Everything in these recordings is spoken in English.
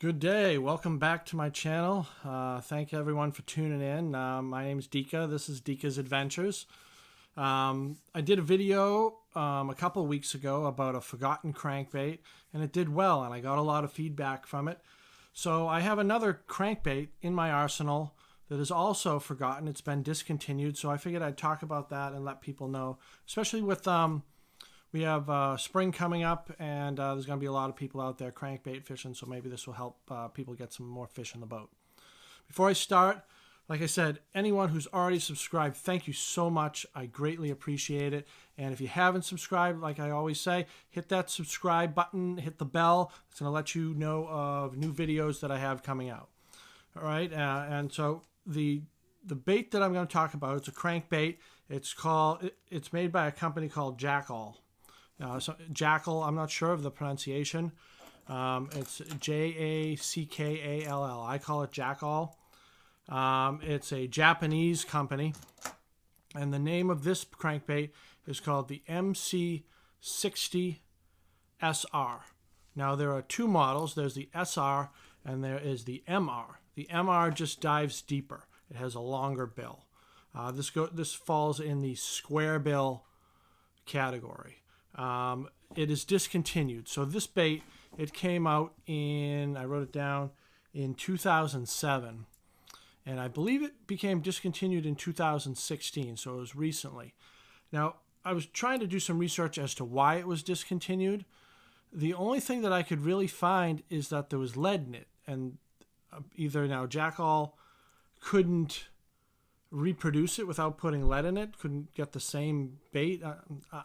Good day. Welcome back to my channel. Thank everyone for tuning in. My name is Dika. This is Dika's Adventures. I did a video a couple weeks ago about a forgotten crankbait, and it did well, and I got a lot of feedback from it. So I have another crankbait in my arsenal that is also forgotten. It's been discontinued, so I figured I'd talk about that and let people know, especially with we have spring coming up, and there's going to be a lot of people out there crankbait fishing, so maybe this will help people get some more fish in the boat. Before I start, like I said, anyone who's already subscribed, thank you so much. I greatly appreciate it. And if you haven't subscribed, like I always say, hit that subscribe button, hit the bell. It's going to let you know of new videos that I have coming out. All right, and so the bait that I'm going to talk about, it's a crankbait. It's made by a company called Jackall. So Jackall, I'm not sure of the pronunciation. It's Jackall. I call it Jackall. It's a Japanese company, and the name of this crankbait is called the MC60 SR. Now there are two models. There's the SR and there is the MR. The MR just dives deeper. It has a longer bill. This falls in the square bill category. It is discontinued. So this bait, it came out in, I wrote it down, in 2007. And I believe it became discontinued in 2016, so it was recently. Now, I was trying to do some research as to why it was discontinued. The only thing that I could really find is that there was lead in it. And either now Jackall couldn't reproduce it without putting lead in it, couldn't get the same bait.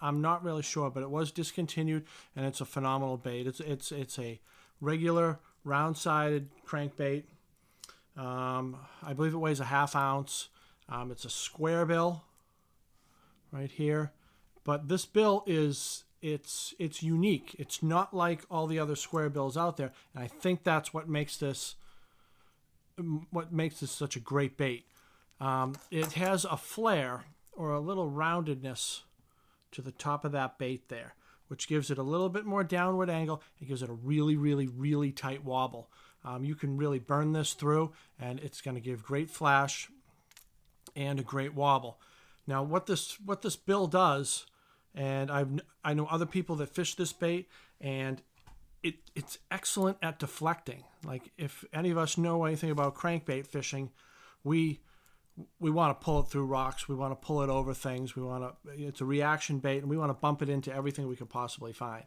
I'm not really sure, but it was discontinued, and it's a phenomenal bait. It's a regular round-sided crankbait. I believe it weighs a ½ ounce. It's a square bill right here, but this bill it's unique. It's not like all the other square bills out there, and I think that's what makes this such a great bait. It has a flare or a little roundedness to the top of that bait there, which gives it a little bit more downward angle. It gives it a really, really, really tight wobble. You can really burn this through, and it's going to give great flash and a great wobble. Now, what this bill does, and I know other people that fish this bait, and it's excellent at deflecting. Like, if any of us know anything about crankbait fishing, we want to pull it through rocks. We want to pull it over things. It's a reaction bait, and we want to bump it into everything we could possibly find.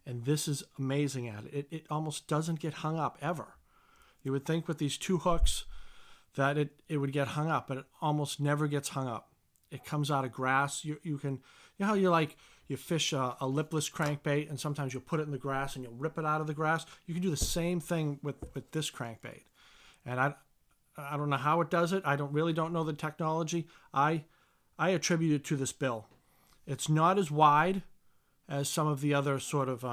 And this is amazing at it. It almost doesn't get hung up ever. You would think with these two hooks that it would get hung up, but it almost never gets hung up. It comes out of grass. You know how you fish a lipless crankbait, and sometimes you'll put it in the grass and you'll rip it out of the grass. You can do the same thing with this crankbait. And I don't know how it does it. I really don't know the technology. I attribute it to this bill. It's not as wide as some of the other sort of,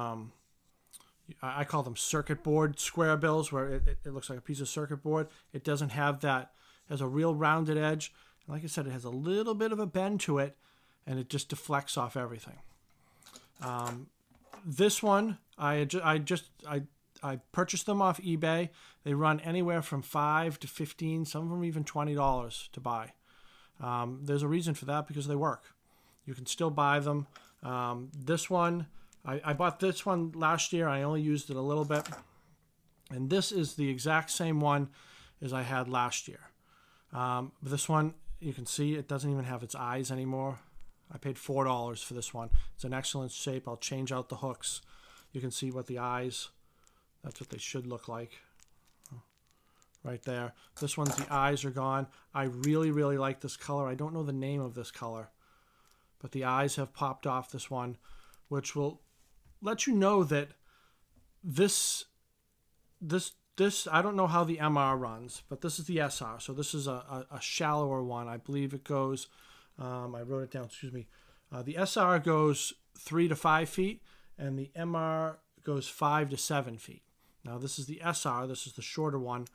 I call them circuit board square bills, where it looks like a piece of circuit board. It doesn't have that. It has a real rounded edge. And like I said, it has a little bit of a bend to it, and it just deflects off everything. This one, I purchased them off eBay. They run anywhere from $5 to $15, some of them even $20 to buy. There's a reason for that, because they work. You can still buy them. This one, I bought this one last year. I only used it a little bit. And this is the exact same one as I had last year. This one, you can see it doesn't even have its eyes anymore. I paid $4 for this one. It's an excellent shape. I'll change out the hooks. You can see what the eyes, that's what they should look like right there. This one's, the eyes are gone. I really, really like this color. I don't know the name of this color, but the eyes have popped off this one, which will let you know that this, I don't know how the MR runs, but this is the SR. So this is a shallower one. I believe it goes, I wrote it down, excuse me. The SR goes 3 to 5 feet, and the MR goes 5 to 7 feet. Now this is the SR, this is the shorter one,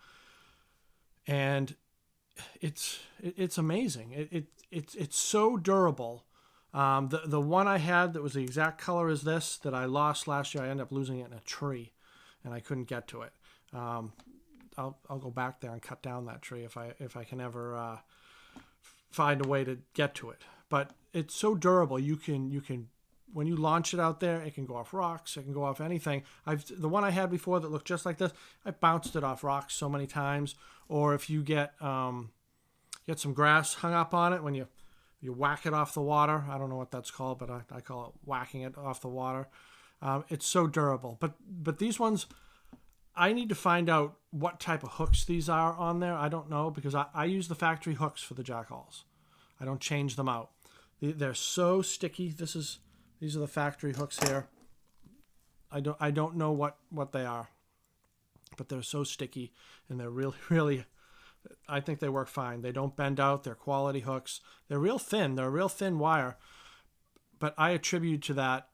and it's amazing. It's so durable. The one I had that was the exact color as this that I lost last year, I ended up losing it in a tree. and I couldn't get to it. I'll go back there and cut down that tree if I can ever find a way to get to it. But it's so durable. You can when you launch it out there, it can go off rocks, it can go off anything. The one I had before that looked just like this, I bounced it off rocks so many times. Or if you get some grass hung up on it when you whack it off the water. I don't know what that's called, but I call it whacking it off the water. It's so durable. But these ones, I need to find out what type of hooks these are on there. I don't know, because I use the factory hooks for the Jackalls. I don't change them out. They're so sticky. These are the factory hooks here. I don't know what they are, but they're so sticky, and they're really, I think they work fine. They don't bend out. They're quality hooks. They're real thin. They're a real thin wire, but I attribute to that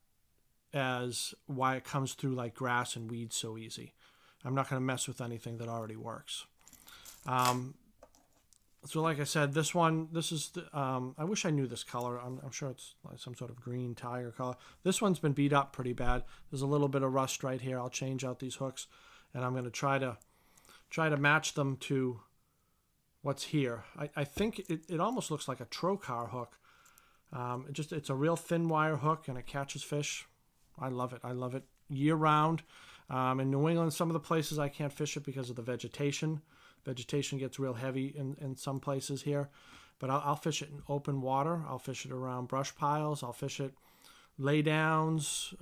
as why it comes through like grass and weeds so easy. I'm not going to mess with anything that already works. So like I said, this is I wish I knew this color. I'm sure it's like some sort of green tiger color. This one's been beat up pretty bad. There's a little bit of rust right here. I'll change out these hooks, and I'm going to try to match them to what's here. I think it almost looks like a trocar hook. It's a real thin wire hook, and it catches fish. I love it. I love it year round. In New England, some of the places I can't fish it because of the vegetation. Vegetation gets real heavy in some places here, but I'll fish it in open water. I'll fish it around brush piles. I'll fish it lay downs,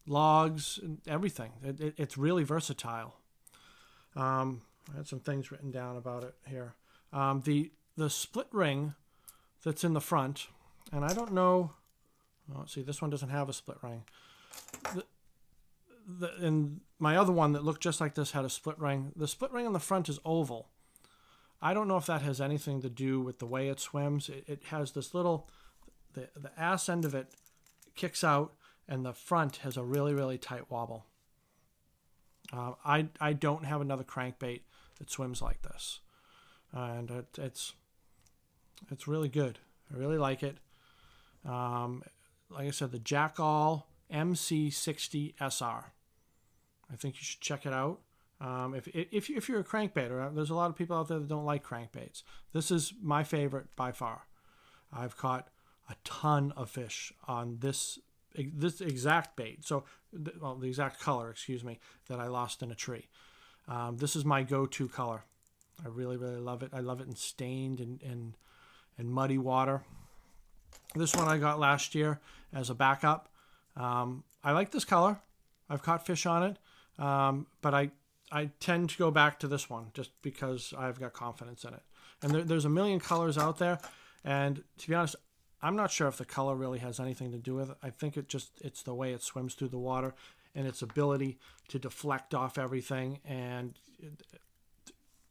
logs, and everything. It's really versatile. I had some things written down about it here. The split ring that's in the front, and I don't know. Oh, see, this one doesn't have a split ring. And my other one that looked just like this had a split ring. The split ring on the front is oval. I don't know if that has anything to do with the way it swims. It has this little, the ass end of it kicks out, and the front has a really, really tight wobble. I don't have another crankbait that swims like this, and it's really good. I really like it. Like I said, the Jackall MC 60 SR. I think you should check it out. If you're a crankbaiter, there's a lot of people out there that don't like crankbaits. This is my favorite by far. I've caught a ton of fish on this exact bait. So, the exact color, excuse me, that I lost in a tree. This is my go-to color. I really, really love it. I love it in stained and muddy water. This one I got last year as a backup. I like this color. I've caught fish on it, but I tend to go back to this one just because I've got confidence in it. And there's a million colors out there, and to be honest, I'm not sure if the color really has anything to do with it. I think it's the way it swims through the water and its ability to deflect off everything. And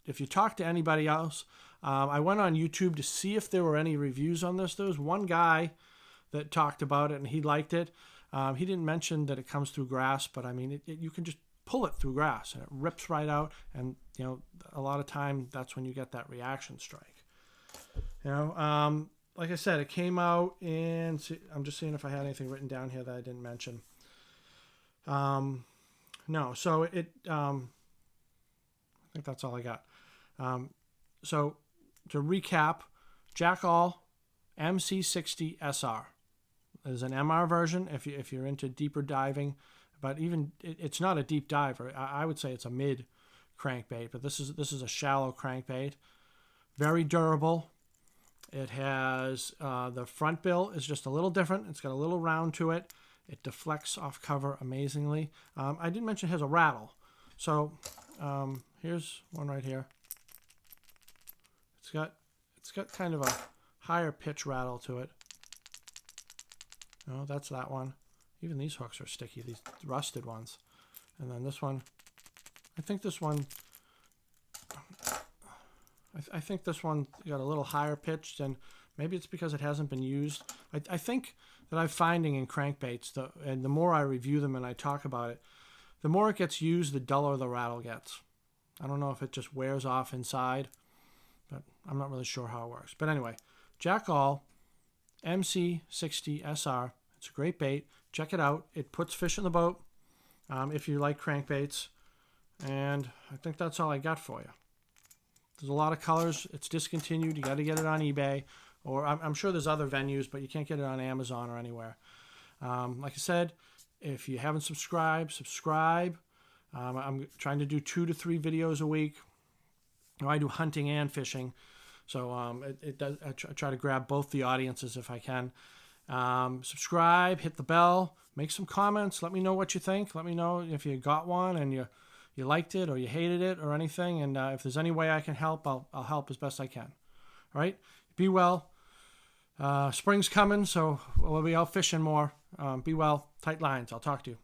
if you talk to anybody else, I went on YouTube to see if there were any reviews on this. There was one guy that talked about it, and he liked it. He didn't mention that it comes through grass, but I mean, you can just pull it through grass and it rips right out. And, a lot of time that's when you get that reaction strike. Like I said, it came out in, I'm just seeing if I had anything written down here that I didn't mention. No, so I think that's all I got. So to recap, Jackall MC 60 SR. There's an MR version if you're into deeper diving, but even it's not a deep diver. I would say it's a mid crankbait, but this is a shallow crankbait. Very durable. It has the front bill is just a little different. It's got a little round to it. It deflects off cover amazingly. I didn't mention it has a rattle. So here's one right here. It's got kind of a higher pitch rattle to it. No, that's that one. Even these hooks are sticky, these rusted ones. And then this one, I think this one got a little higher pitched, and maybe it's because it hasn't been used. I think that I'm finding in crankbaits, and the more I review them and I talk about it, the more it gets used, the duller the rattle gets. I don't know if it just wears off inside, but I'm not really sure how it works. But anyway, Jackall MC 60 SR. It's a great bait. Check it out. It puts fish in the boat. if you like crankbaits. And I think that's all I got for you. There's a lot of colors. It's discontinued. You got to get it on eBay, or I'm sure there's other venues, but you can't get it on Amazon or anywhere. Like I said, if you haven't subscribed, subscribe. I'm trying to do 2 to 3 videos a week. I do hunting and fishing, so I try to grab both the audiences if I can. Subscribe, hit the bell, make some comments. Let me know what you think. Let me know if you got one and you liked it or you hated it or anything. And if there's any way I can help, I'll help as best I can. All right? Be well. Spring's coming, so we'll be out fishing more. Be well. Tight lines. I'll talk to you.